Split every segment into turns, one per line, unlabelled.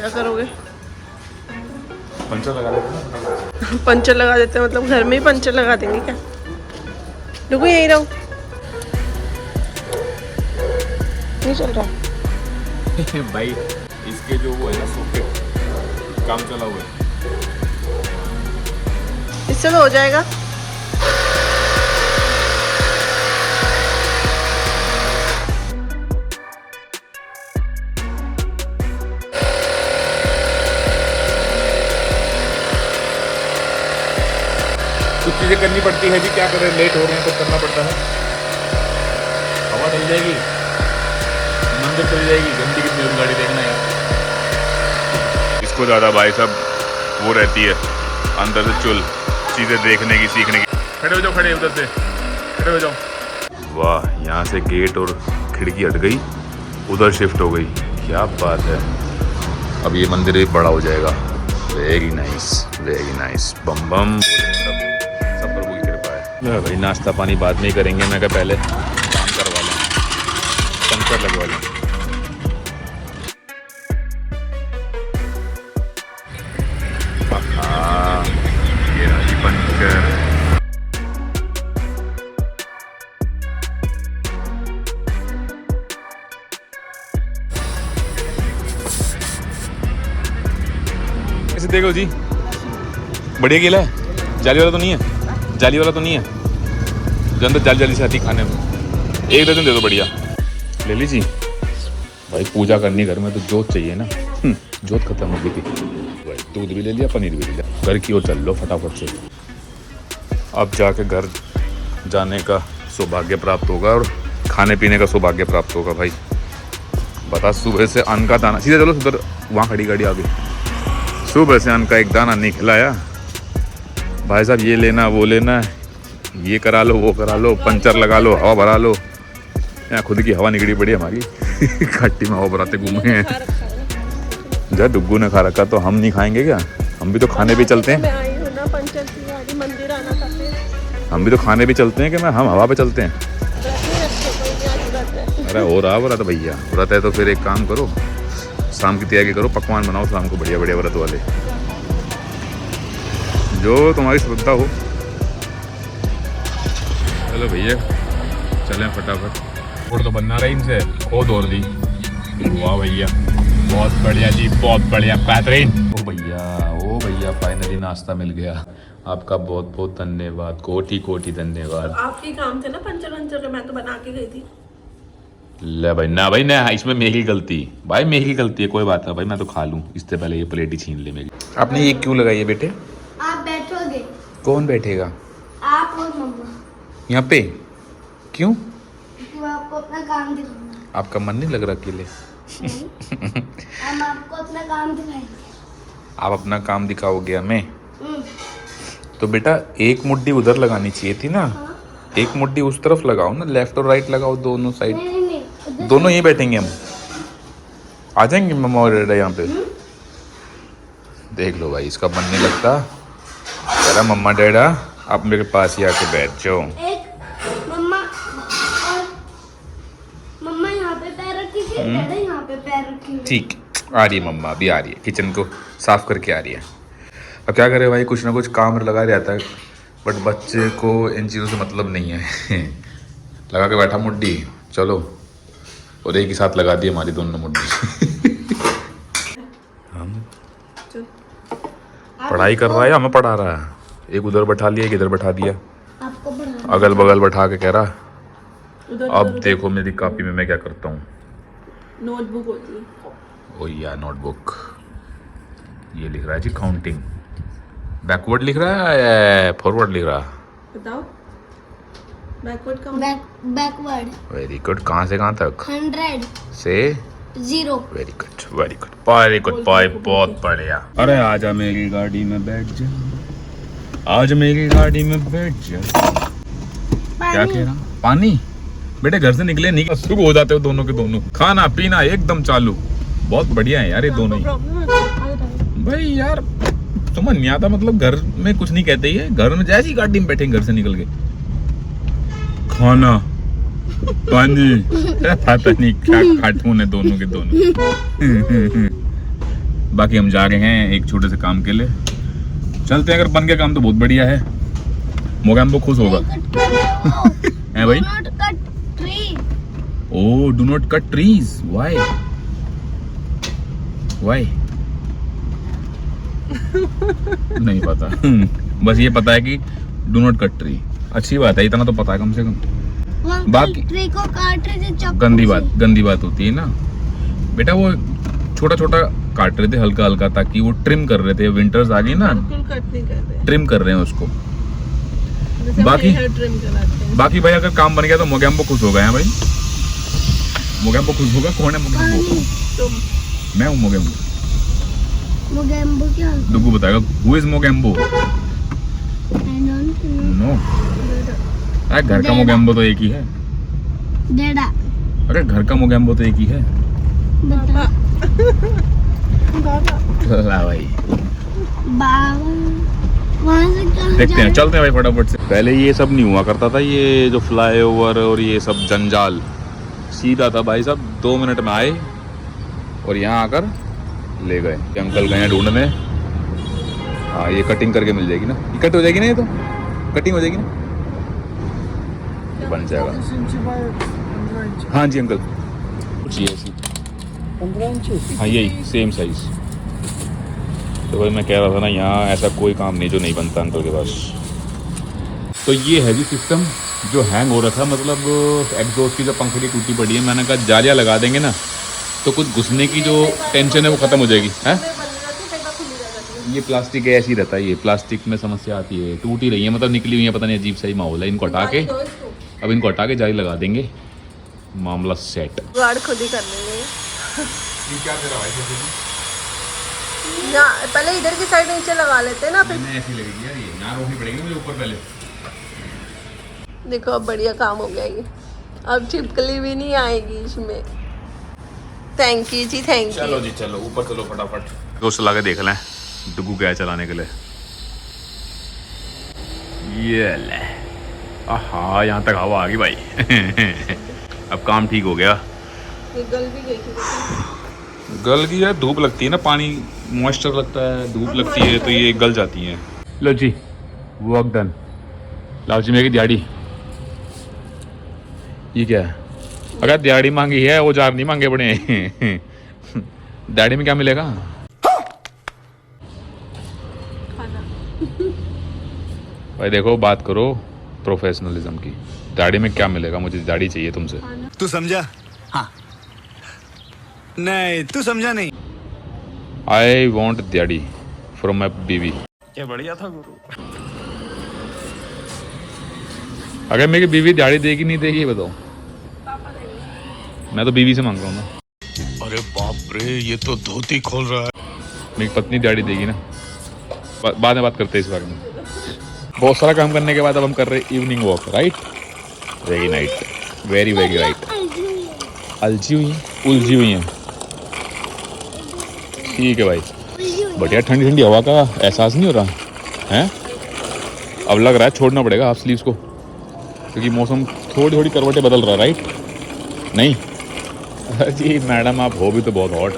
क्या करोगे?
पंचर लगा देते।
पंचर लगा देते हैं मतलब घर में ही पंचर लगा देंगे क्या? रुको यहीं रहो, नहीं चल रहा
भाई इसके जो वो है ना सॉकेट काम चला हुआ है,
इससे तो हो जाएगा।
कुछ चीज़ें करनी पड़ती है जी, क्या करें, लेट हो रहे हैं तो करना पड़ता है। हवा चल जाएगी, मंदिर चल जाएगी, गंदी कितनी गाड़ी देखना यार। इसको ज़्यादा भाई साहब वो रहती है अंदर से चुल चीज़ें देखने की, सीखने की। खड़े हो जाओ, खड़े उधर से खड़े हो जाओ। वाह, यहाँ से गेट और खिड़की हट गई, उधर शिफ्ट हो गई, क्या बात है। अब ये मंदिर भी बड़ा हो जाएगा। Very nice, very nice. बम बम, सब प्रभु की कृपा है। भाई नाश्ता पानी बाद में ही करेंगे, मैं क्या पहले काम करवा लें, पंचर लगवा लें। ये रही पंचर। ऐसे देखो जी, बढ़िया केला है, जाली वाला तो नहीं है, जाली वाला तो नहीं है, जो अंदर जाली जाली से आती खाने में। एक दर्जन दे दो, बढ़िया ले लीजिए। भाई पूजा करनी घर में तो जोत चाहिए ना, जोत खत्म हो गई थी। भाई दूध भी ले लिया, पनीर भी ले लिया, घर की ओर चल लो फटाफट से। अब जाके घर जाने का सौभाग्य प्राप्त होगा और खाने पीने का सौभाग्य प्राप्त होगा। भाई बता, सुबह से अन्न का दाना, सीधा चलो उधर, वहाँ खड़ी गाड़ी आ गई। सुबह से अन्न का एक दाना नहीं खिलाया भाई साहब। ये लेना वो लेना, ये करा लो वो करा लो, पंचर लगा लो, हवा भरा लो। यहाँ खुद की हवा निकली पड़ी हमारी खट्टी में हवा भराते घूमे हैं। जब डुग्गू ने खा रखा तो हम नहीं खाएंगे क्या? हम भी तो खाने भी चलते हैं, हम भी तो खाने भी चलते हैं कि मैं, हम हवा पे चलते हैं। अरे हो रहा तो भैया, व्रत है तो फिर एक काम करो, शाम की तैयारी करो, पकवान बनाओ शाम को बढ़िया बढ़िया व्रत वाले, जो तुम्हारी श्रद्धा हो। चलो भैया चलें फटाफट। और तो बनना रही इनसे खोद और दी। वाह भैया, बहुत बढ़िया जी, बहुत बढ़िया, बेहतरीन। ओ भैया फाइनली नाश्ता मिल गया। आपका बहुत बहुत धन्यवाद, कोटि कोटि धन्यवाद।
आपके काम थे ना पंचर वंचर के, मैं तो बना के गई थी।
ले भाई ना, भाई ना, इसमें मेरी गलती भाई, मेरी गलती है, कोई बात नहीं भाई, मैं तो खा लूँ। इससे पहले ये प्लेट ही छीन ले मेरी। आपने ये क्यों लगाई है बेटे?
आप बैठोगे?
कौन बैठेगा?
आप और मम्मा।
यहाँ पे क्यों?
तो आपको अपना काम दिखाऊंगा।
आपका मन नहीं लग रहा अकेले?
हम आपको अपना काम दिखाएंगे।
आप अपना काम दिखाओगे हमें? तो बेटा एक मुट्ठी उधर लगानी चाहिए थी ना।
हाँ?
एक मुट्ठी उस तरफ लगाओ ना, लेफ्ट और राइट लगाओ दोनों साइड।
नहीं,
दोनों यहीं बैठेंगे हम, आ जाएंगे मम्मा और डैडा यहाँ पे। देख लो भाई, इसका मन नहीं लगता, कह रहा मम्मा डैडा आप मेरे पास ही आके बैठ जाओ।
एक मम्मा और मम्मा यहाँ पे पैर रखिए, डैडा यहाँ पे पैर रखिए।
ठीक, आ रही है मम्मा, अभी आ रही है, किचन को साफ करके आ रही है। अब क्या करे भाई, कुछ ना कुछ काम लगा रहता है, बट बच्चे को इन चीज़ों से मतलब नहीं है। लगा के बैठा मुड्डी, चलो, और एक ही साथ लगा दी हमारी दोनों मुड्डी। हम पढ़ाई कर रहा है, हमें पढ़ा रहा है। एक उधर बैठा लिया, एक इधर बैठा दिया,
आपको
अगल बगल बैठा के कह रहा अब देखो मेरी कॉपी में मैं क्या करता हूँ।
नोटबुक होती है।
ओ या नोटबुक, ये लिख रहा है जी काउंटिंग। बैकवर्ड लिख रहा है, फॉरवर्ड लिख रहा है?
बताओ, बैकवर्ड का
बैकवर्ड।
वेरी गुड, कहाँ से कहाँ तक?
100
से
0।
Very good, very good, very good boy, बहुत बढ़िया। अरे आजा मेरी गाड़ी में बैठ जा, आज मेरी गाड़ी में बैठ जा। क्या कह रहा? पानी? बेटे घर से निकले नहीं, शुरू हो जाते हो दोनों के दोनों, खाना पीना एकदम चालू। बहुत बढ़िया है यार ये दोनों ही। भाई यार समझ नहीं आता, मतलब घर में कुछ नहीं कहते ही है, घर में जैसी गाड़ी में बैठे घर से निकल गए, खाना पानी पता नहीं क्या कार्टून है दोनों के दोनों। बाकी हम जा रहे हैं एक छोटे से काम के लिए, चलते हैं। अगर बन गया काम तो बहुत बढ़िया है, मोगैम्बो खुश होगा। है भाई? Oh, do not cut trees, why? Why? नहीं पता। बस ये पता है कि डू नॉट कट ट्री। अच्छी बात है, इतना तो पता है कम से कम। बाकी
ट्री को काट रहे थे चाकू
गंदी बात होती है ना बेटा। वो छोटा छोटा काट रहे थे हल्का हल्का, ताकि वो ट्रिम कर रहे थे। विंटर्स आ गई ना, ट्रिम कर रहे हैं उसको। बाकी भाई अगर काम बन गया तो मोगैम्बो खुश हो गए हैं भाई। मोगैम्बो खुश होगा। कौन है मोगैम्बो? मैं हूँ मोगैम्बो।
मोगैम्बो क्या?
डुगू बताएगा हु इज मोगैम्बो। नो, अरे घर का मोगैम्बो तो एक ही है।
डेडा।
अरे घर का मोगैम्बो तो एक ही है। ला भाई,
वहाँ से कहाँ
देखते हैं, चलते हैं भाई फटाफट से। पहले ये सब नहीं हुआ करता था, ये जो फ्लाईओवर और ये सब जंजाल। सीधा था भाई साहब, 2 मिनट में आए और यहाँ आकर ले गए। अंकल गए हैं ढूंढने। हाँ, ये कटिंग करके मिल जाएगी ना, ये कट हो जाएगी ना, ये तो कटिंग हो जाएगी ना, ये बन जाएगा। हाँ जी अंकल, कुछ ये ऐसी
15 इंच।
हाँ यही सेम साइज। तो भाई मैं कह रहा था ना, यहाँ ऐसा कोई काम नहीं जो नहीं बनता अंकल के पास। तो ये है जी सिस्टम जो हैंग हो रहा था, मतलब एग्जॉस्ट की जो पंखड़ी टूटी पड़ी है। मैंने कहा जालियाँ लगा देंगे ना तो कुछ घुसने की जो टेंशन है वो ख़त्म हो जाएगी। है ये प्लास्टिक है, ऐसे ही रहता है। ये प्लास्टिक में समस्या आती है, टूट ही रही है, मतलब निकली हुई है, पता नहीं अजीब सा ही माहौल है। इनको हटा के, अब इनको हटा के जाली लगा देंगे, मामला सेट।
गाड़ खुद ही कर लेंगे।
क्या तेरा भाई?
ना पहले इधर की साइड नीचे लगा लेते ना, फिर
ऐसी लगेगी यार, ये यहाँ रोकनी पड़ेगी मुझे ऊपर पहले।
देखो अब बढ़िया काम हो गया ये, अब छिपकली भी नहीं आएगी इसमें। थैंक यू जी, थैंक यू।
चलो जी चलो, ऊपर चलो फटाफट। दोस्त चला के देख लें डुगू गया चलाने के लिए। ये ले, आहा यहाँ तक हवा आ गई भाई। अब काम ठीक हो गया।
ये गल भी गई थी।
गल गई है, धूप लगती है ना, पानी मॉइस्चर लगता है, धूप लगती है तो ये गल जाती है। लो जी, वर्क डन। लाओ जी मेरी दिहाड़ी। ये क्या है? अगर दिहाड़ी मांगी है, औजार नहीं मांगे बड़े। दिहाड़ी में क्या मिलेगा? भाई देखो, बात करो प्रोफेशनलिज्म की। दिहाड़ी में क्या मिलेगा? मुझे दिहाड़ी चाहिए तुमसे।
तू समझा? हाँ। नहीं, तू समझा नहीं।
आई वॉन्ट दिहाड़ी फ्रॉम माई बीवी।
क्या बढ़िया था गुरु।
अगर मेरी बीवी दिहाड़ी देगी नहीं देगी बताओ? मैं तो बीवी से मांग रहा हूँ ना।
अरे बाप रे, ये तो धोती खोल रहा है।
मेरी पत्नी दिहाड़ी देगी ना, बाद में बात करते हैं इस बारे में। बहुत सारा काम करने के बाद अब हम कर रहे हैं evening walk, right? Very night, very very right. उलझी हुई हैं। ठीक है भाई, बढ़िया। ठंडी ठंडी हवा का एहसास नहीं हो रहा है? अब लग रहा है छोड़ना पड़ेगा हाफ स्लीव्स को, क्योंकि मौसम थोड़ी थोड़ी करवटें बदल रहा है, राइट? नहीं जी मैडम, आप हो भी तो बहुत हॉट।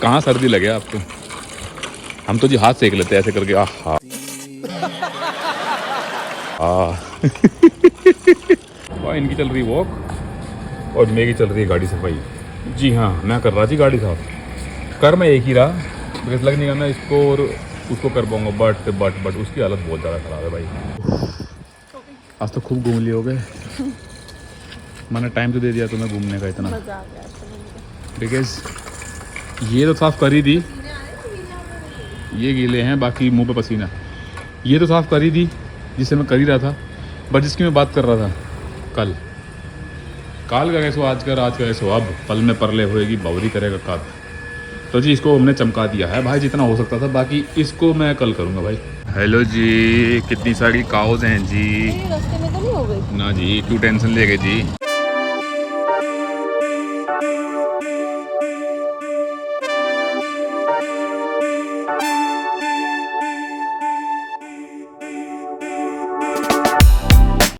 कहाँ सर्दी लगे आपको? हम तो जी हाथ सेक लेते हैं ऐसे करके। आहा इनकी चल रही वॉक और मेरी चल रही है गाड़ी सफाई। जी हाँ, मैं कर रहा जी गाड़ी साफ। कर मैं एक ही रहा, बिकॉज लग नहीं रहा मैं इसको और उसको कर पाऊंगा, बट उसकी हालत बहुत ज़्यादा ख़राब है भाई। आज तो खूब घूम लिए हो गए। मैंने टाइम तो दे दिया तुम्हें घूमने का इतना, बिकॉज ये तो साफ कर ही दी, ये गीले हैं, बाकी मुंह पे पसीना। ये तो साफ कर ही दी जिससे मैं कर ही रहा था, बट जिसकी मैं बात कर रहा था कल का कैसो आज का कैसो अब, पल में परले होएगी बावरी करेगा कब। तो जी इसको हमने चमका दिया है भाई जितना हो सकता था, बाकी इसको मैं कल करूँगा भाई। हेलो जी, कितनी सारी काउज हैं जी।
रास्ते में तो नहीं हो गई
ना जी, क्यों टेंशन ले गए जी।